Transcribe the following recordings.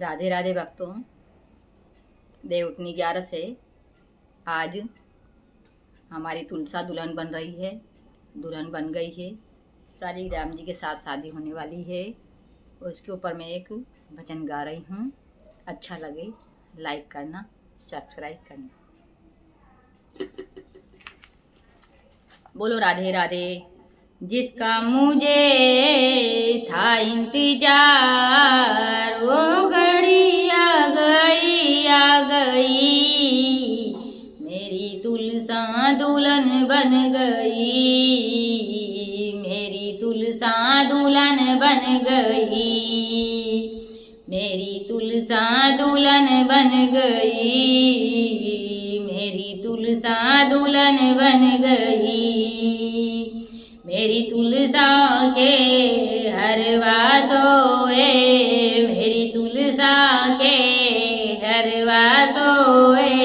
राधे राधे भक्तों, देवउठनी 11 से आज हमारी तुलसा दुल्हन बन रही है। दुल्हन बन गई है। साली राम जी के साथ शादी होने वाली है। उसके ऊपर मैं एक भजन गा रही हूँ। अच्छा लगे लाइक करना, सब्सक्राइब करना। बोलो राधे राधे। जिसका मुझे था इंतजार, वो घड़ी आ गई आ गई। मेरी तुलसा दुल्हन बन गई, मेरी तुलसा दुल्हन बन गई, मेरी तुलसा दुल्हन बन गई, मेरी तुलसा दुल्हन बन गई। मेरी तुलसा के हरवा सोए, मेरी तुलसा के हरवा सोए।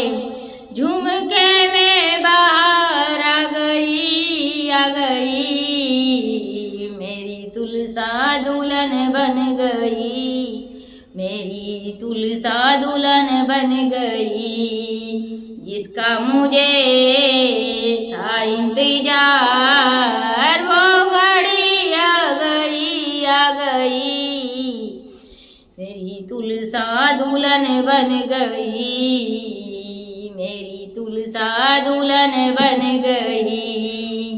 झुमके में बाहर आ गई आ गई, मेरी तुलसा दुल्हन बन गई, मेरी तुलसा दुल्हन बन गई। जिसका मुझे था इंतजार, वो घड़ी आ गई आ गई। मेरी तुलसा दुल्हन बन गई, मेरी तुलसा दुल्हन बन गई।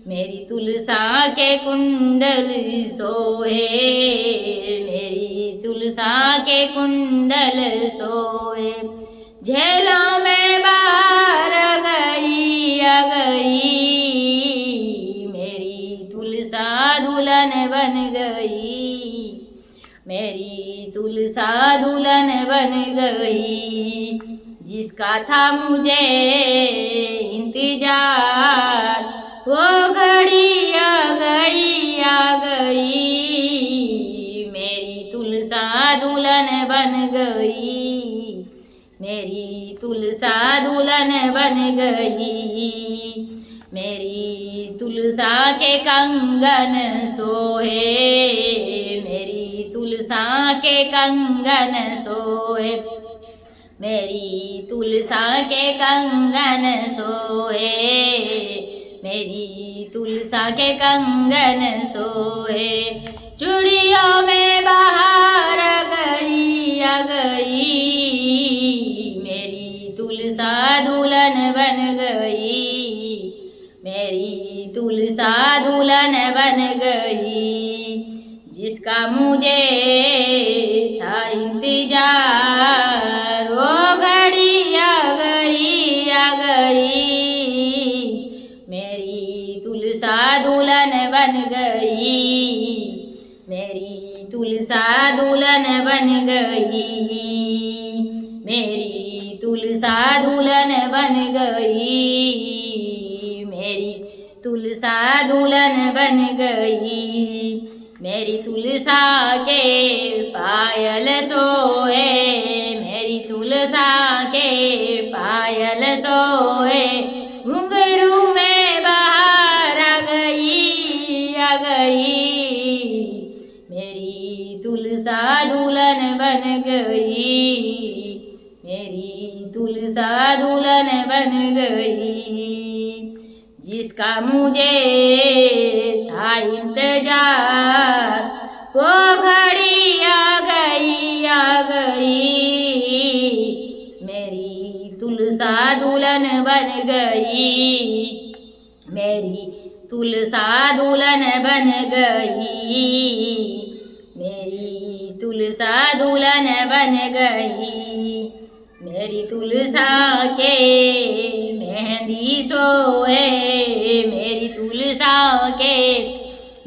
मेरी तुलसा के कुंडल सोहे, मेरी तुलसा के कुंडल सोए। झेला में बाहर आ गई आ गई, मेरी तुलसा दुल्हन बन गई, मेरी तुलसा दुल्हन बन गई। जिसका था मुझे इंतजार, वो घड़ी आ गई आ गई। मेरी तुलसा दुल्हन बन गई, मेरी तुलसा दुल्हन बन गई। मेरी तुलसा के कंगन सोहे, मेरी तुलसा के कंगन सोहे, मेरी तुलसा के कंगन सोहे, मेरी तुलसा के कंगन सोहे। चूड़ियों में बाहर आ गई आ गई, मेरी तुलसा दुल्हन बन गई, मेरी तुलसा दुल्हन बन गई। जिसका मुझे था इंतजार, वो घड़ी आ गई आ गई। मेरी तुलसा दुल्हन बन गई, मेरी तुलसा दुल्हन बन गई, मेरी तुलसा दुल्हन बन गई, मेरी तुलसा दुल्हन बन गई। मेरी तुलसा के पायल सोए, मेरी तुलसा के पायल सोए। घुंघरू में बाहर आ गई आ गई, मेरी तुलसा दुल्हन बन गई, मेरी तुलसा दुल्हन बन गई। जिसका मुझे था इंतजार, वो घड़ी आ गई आ गई। मेरी तुलसा दुल्हन बन गई, मेरी तुलसा दुल्हन बन गई, मेरी तुलसा दुल्हन बन गई। मेरी तुलसा के मेहंदी सोए, मेरी तुलसा के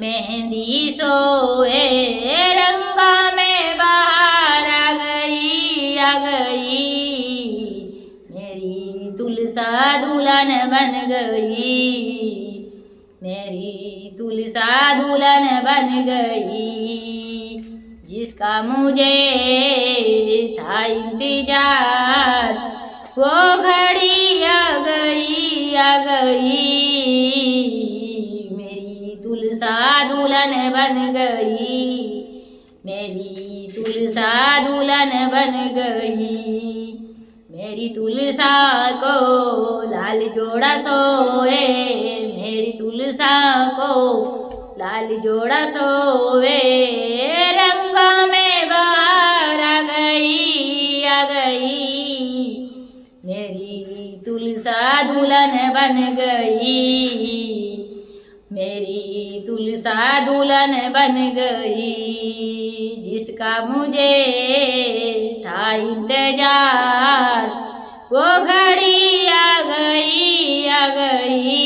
मेहंदी सोए। रंगा में बाहर आ गई आ गई, मेरी तुलसा दुल्हन बन गई, मेरी तुलसा दुल्हन बन गई। जिसका मुझे था इंतजार, वो घड़ी आ गई आ गई। मेरी तुलसा दुल्हन बन गई, मेरी तुलसा दुल्हन बन गई। मेरी तुलसा को लाल जोड़ा सोए, मेरी तुलसा को लाल जोड़ा सोए। रंगों में बाहर आ गई, आ गई। मेरी तुलसा दुल्हन बन गई, मेरी तुलसा दुल्हन बन गई। जिसका मुझे था इंतजार वो घड़ी आ गई, आ गई।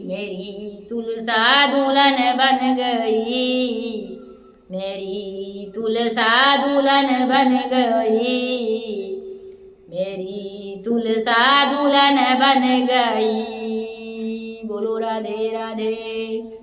मेरी तुलसा दुल्हन बन गई, मेरी तुलसा दुल्हन बन गई, मेरी तुलसा दुल्हन बन गई। बोलो राधे राधे।